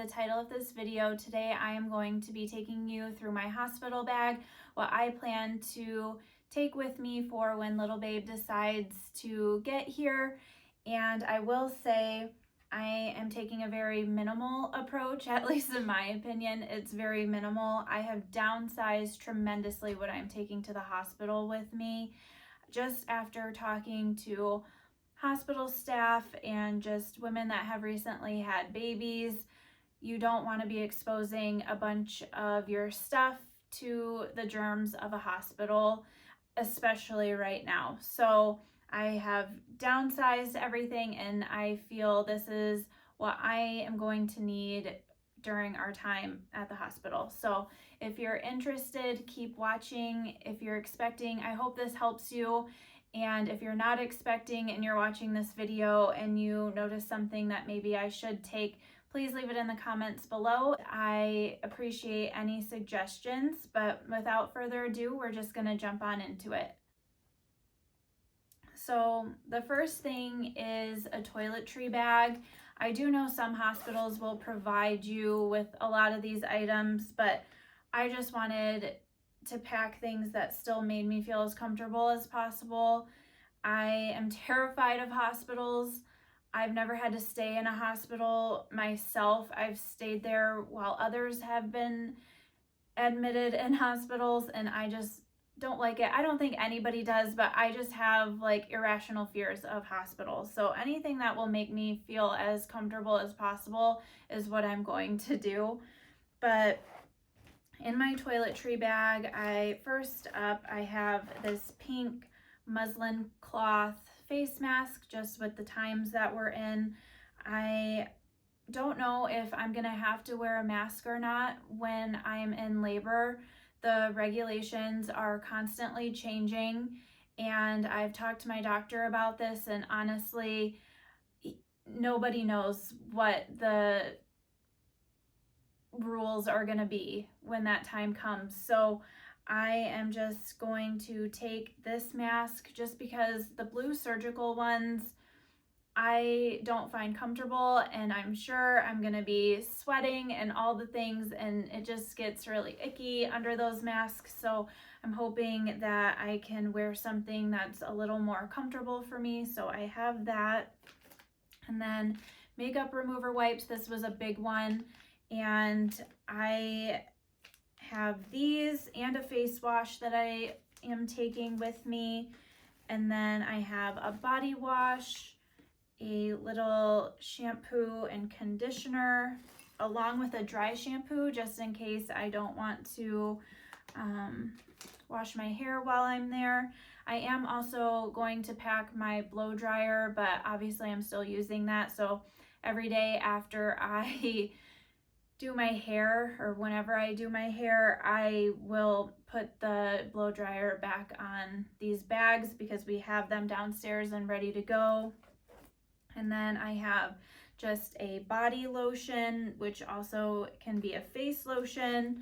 the title of this video, today I am going to be taking you through my hospital bag, what I plan to take with me for when little babe decides to get here. And I will say I am taking a very minimal approach, at least in my opinion. It's very minimal. I have downsized tremendously what I'm taking to the hospital with me. Just after talking to hospital staff and just women that have recently had babies, you don't want to be exposing a bunch of your stuff to the germs of a hospital, especially right now. So I have downsized everything, and I feel this is what I am going to need during our time at the hospital. So if you're interested, keep watching. If you're expecting, I hope this helps you. And if you're not expecting and you're watching this video and you notice something that maybe I should take, please leave it in the comments below. I appreciate any suggestions, but without further ado, we're just gonna jump on into it. So the first thing is a toiletry bag. I do know some hospitals will provide you with a lot of these items, but I just wanted to pack things that still made me feel as comfortable as possible. I am terrified of hospitals. I've never had to stay in a hospital myself. I've stayed there while others have been admitted in hospitals, and I just don't like it. I don't think anybody does, but I just have like irrational fears of hospitals. So anything that will make me feel as comfortable as possible is what I'm going to do. But in my toiletry bag, I have this pink muslin cloth face mask, just with the times that we're in. I don't know if I'm gonna have to wear a mask or not when I'm in labor. The regulations are constantly changing, and I've talked to my doctor about this, and honestly, nobody knows what the rules are going to be when that time comes. So I am just going to take this mask just because the blue surgical ones I don't find comfortable, and I'm sure I'm going to be sweating and all the things, and it just gets really icky under those masks. So I'm hoping that I can wear something that's a little more comfortable for me. So I have that. And then makeup remover wipes. This was a big one. And I have these and a face wash that I am taking with me. And then I have a body wash, a little shampoo and conditioner, along with a dry shampoo, just in case I don't want to wash my hair while I'm there. I am also going to pack my blow dryer, but obviously I'm still using that. So every day after I do my hair, or whenever I do my hair, I will put the blow dryer back on these bags because we have them downstairs and ready to go. And then I have just a body lotion, which also can be a face lotion.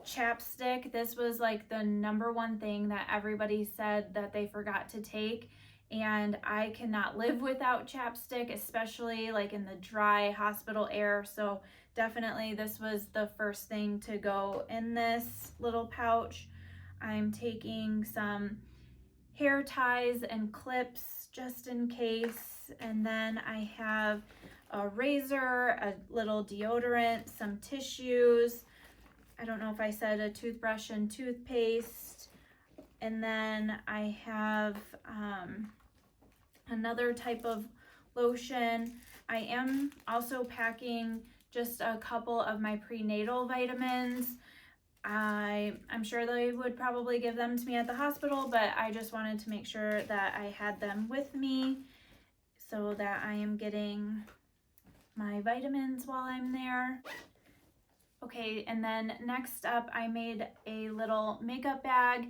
Chapstick. This was like the number one thing that everybody said that they forgot to take, and I cannot live without chapstick, especially like in the dry hospital air. So definitely this was the first thing to go in this little pouch. I'm taking some hair ties and clips just in case. And then I have a razor, a little deodorant, some tissues. I don't know if I said a toothbrush and toothpaste. And then I have another type of lotion. I am also packing just a couple of my prenatal vitamins. I'm sure they would probably give them to me at the hospital, but I just wanted to make sure that I had them with me so that I am getting my vitamins while I'm there. Okay, and then next up, I made a little makeup bag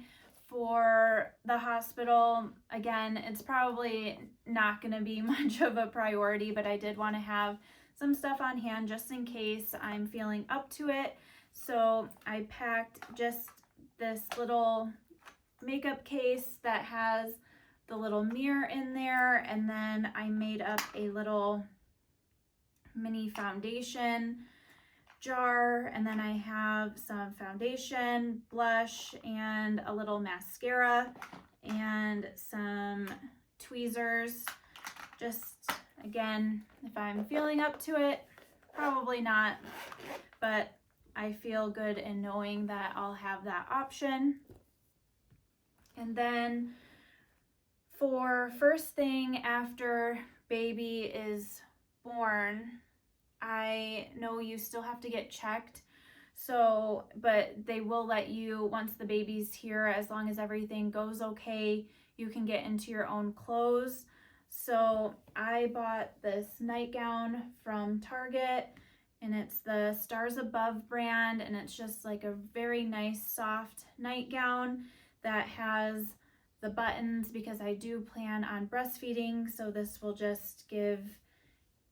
for the hospital. Again, it's probably not going to be much of a priority, but I did want to have some stuff on hand just in case I'm feeling up to it. So I packed just this little makeup case that has the little mirror in there, and then I made up a little mini foundation jar, and then I have some foundation, blush, and a little mascara, and some tweezers. Just, again, if I'm feeling up to it, probably not, but I feel good in knowing that I'll have that option. And then for first thing after baby is born, I know you still have to get checked. So, but they will let you, once the baby's here, as long as everything goes okay, you can get into your own clothes. So I bought this nightgown from Target, and it's the Stars Above brand, and it's just like a very nice soft nightgown that has the buttons because I do plan on breastfeeding, so this will just give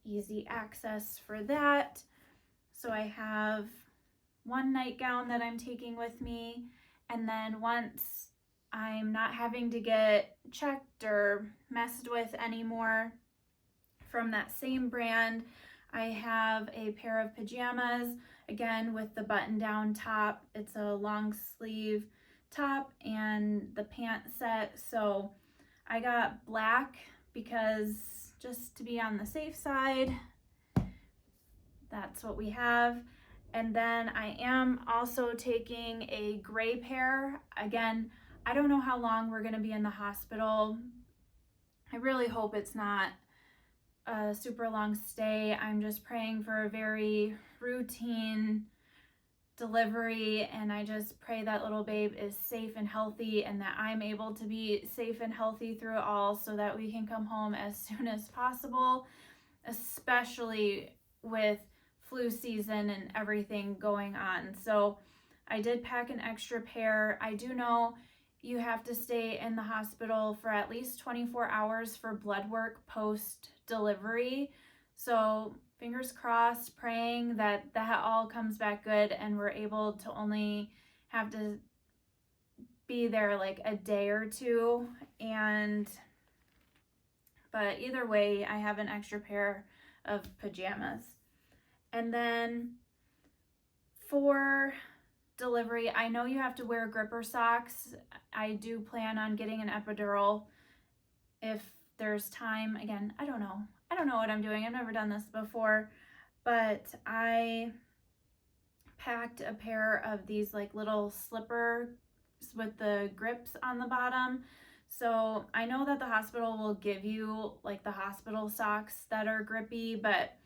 easy access for that. So I have one nightgown that I'm taking with me, and then once I'm not having to get checked or messed with anymore, from that same brand, I have a pair of pajamas, again with the button down top. It's a long sleeve top and the pant set. So I got black because just to be on the safe side, that's what we have. And then I am also taking a gray pair. Again, I don't know how long we're going to be in the hospital. I really hope it's not a super long stay. I'm just praying for a very routine delivery, and I just pray that little babe is safe and healthy, and that I'm able to be safe and healthy through it all, so that we can come home as soon as possible, especially with flu season and everything going on. So I did pack an extra pair. I do know you have to stay in the hospital for at least 24 hours for blood work post delivery. So fingers crossed, praying that that all comes back good and we're able to only have to be there like a day or two. But either way, I have an extra pair of pajamas. And then for delivery, I know you have to wear gripper socks. I do plan on getting an epidural if there's time. Again, I don't know what I'm doing. I've never done this before, but I packed a pair of these like little slippers with the grips on the bottom. So I know that the hospital will give you like the hospital socks that are grippy, but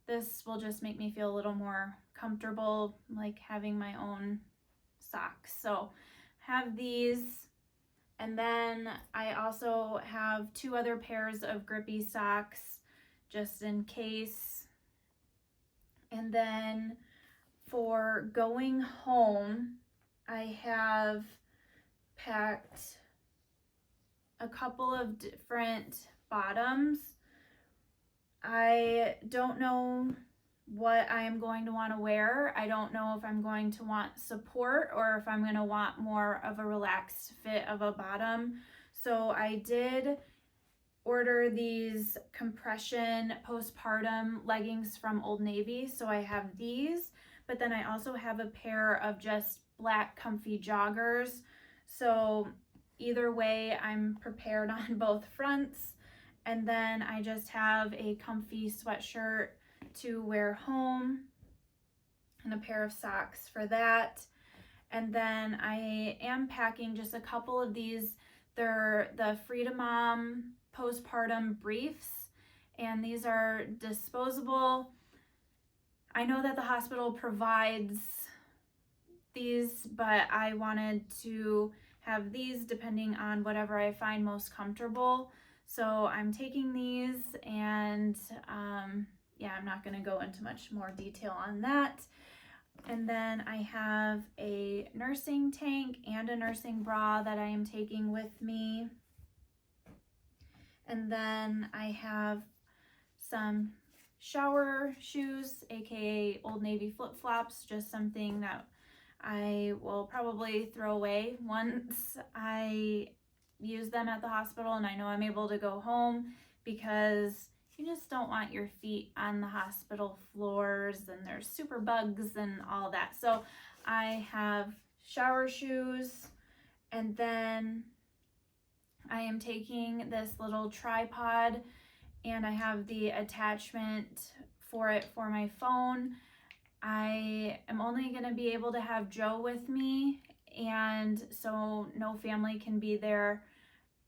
this will just make me feel a little more comfortable, like having my own socks. So have these. And then I also have 2 other pairs of grippy socks just in case. And then for going home, I have packed a couple of different bottoms. I don't know what I am going to want to wear. I don't know if I'm going to want support or if I'm going to want more of a relaxed fit of a bottom. So I did order these compression postpartum leggings from Old Navy. So I have these, but then I also have a pair of just black comfy joggers. So either way, I'm prepared on both fronts. And then I just have a comfy sweatshirt to wear home and a pair of socks for that. And then I am packing just a couple of these. They're the Freedom Mom postpartum briefs, and these are disposable. I know that the hospital provides these, but I wanted to have these depending on whatever I find most comfortable. So I'm taking these, and yeah, I'm not going to go into much more detail on that. And then I have a nursing tank and a nursing bra that I am taking with me. And then I have some shower shoes, aka Old Navy flip-flops, just something that I will probably throw away once I use them at the hospital and I know I'm able to go home, because you just don't want your feet on the hospital floors, and there's super bugs and all that. So I have shower shoes, and then I am taking this little tripod, and I have the attachment for it for my phone. I am only going to be able to have Joe with me, and so no family can be there.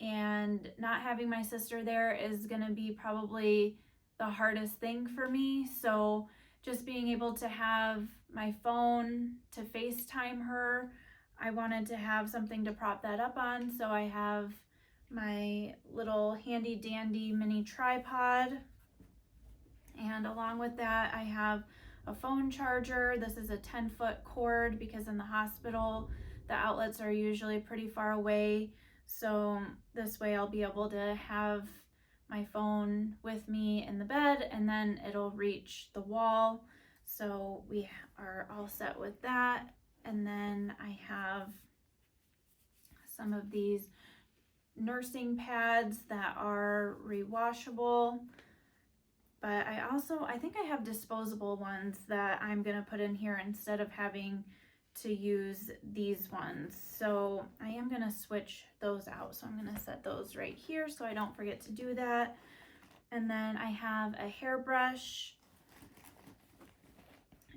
And not having my sister there is going to be probably the hardest thing for me. So just being able to have my phone to FaceTime her, I wanted to have something to prop that up on. So I have my little handy dandy mini tripod. And along with that, I have a phone charger. This is a 10-foot cord because in the hospital, the outlets are usually pretty far away. So this way I'll be able to have my phone with me in the bed, and then it'll reach the wall. So we are all set with that. And then I have some of these nursing pads that are rewashable. But I think I have disposable ones that I'm gonna put in here instead of having to use these ones. So I am gonna switch those out. So I'm gonna set those right here so I don't forget to do that. And then I have a hairbrush,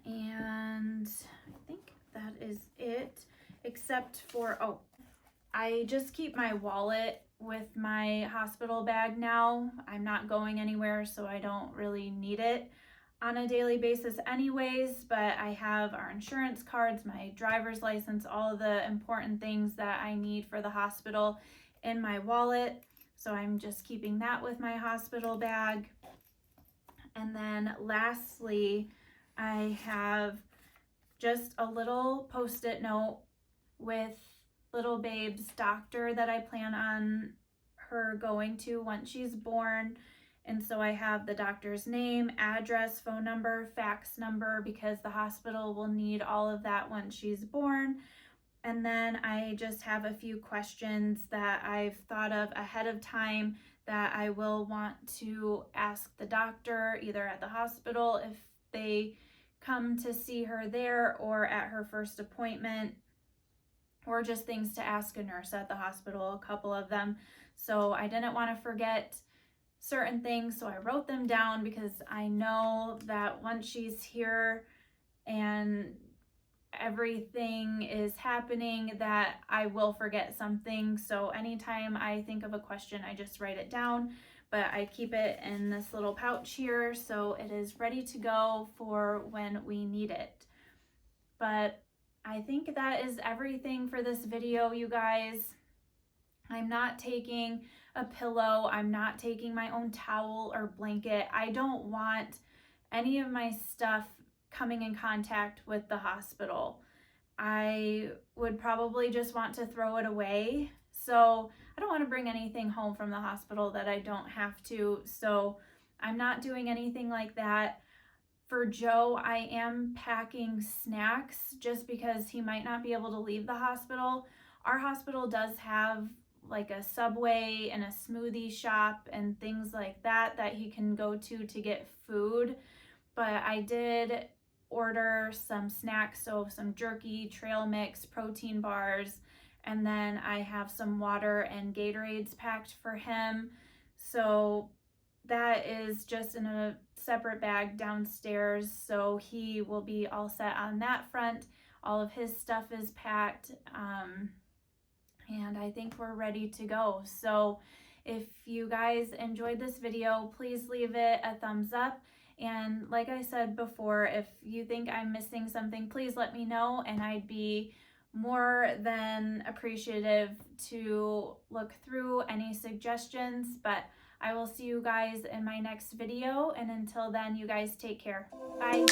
and I think that is it, except for, oh, I just keep my wallet with my hospital bag now. I'm not going anywhere, so I don't really need it on a daily basis anyways, but I have our insurance cards, my driver's license, all of the important things that I need for the hospital in my wallet. So I'm just keeping that with my hospital bag. And then lastly, I have just a little Post-it note with little babe's doctor that I plan on her going to once she's born. And so I have the doctor's name, address, phone number, fax number, because the hospital will need all of that once she's born. And then I just have a few questions that I've thought of ahead of time that I will want to ask the doctor, either at the hospital if they come to see her there, or at her first appointment, or just things to ask a nurse at the hospital, a couple of them. So I didn't want to forget certain things, so I wrote them down because I know that once she's here and everything is happening, that I will forget something. So anytime I think of a question, I just write it down, but I keep it in this little pouch here so it is ready to go for when we need it. But I think that is everything for this video, you guys. I'm not taking a pillow. I'm not taking my own towel or blanket. I don't want any of my stuff coming in contact with the hospital. I would probably just want to throw it away. So I don't want to bring anything home from the hospital that I don't have to. So I'm not doing anything like that. For Joe, I am packing snacks just because he might not be able to leave the hospital. Our hospital does have like a Subway and a smoothie shop and things like that that he can go to get food. But I did order some snacks, so some jerky, trail mix, protein bars, and then I have some water and Gatorades packed for him. So that is just in a separate bag downstairs, so he will be all set on that front. All of his stuff is packed, and I think we're ready to go. So if you guys enjoyed this video, please leave it a thumbs up. And like I said before, if you think I'm missing something, please let me know, and I'd be more than appreciative to look through any suggestions. But I will see you guys in my next video, and until then, you guys take care. Bye.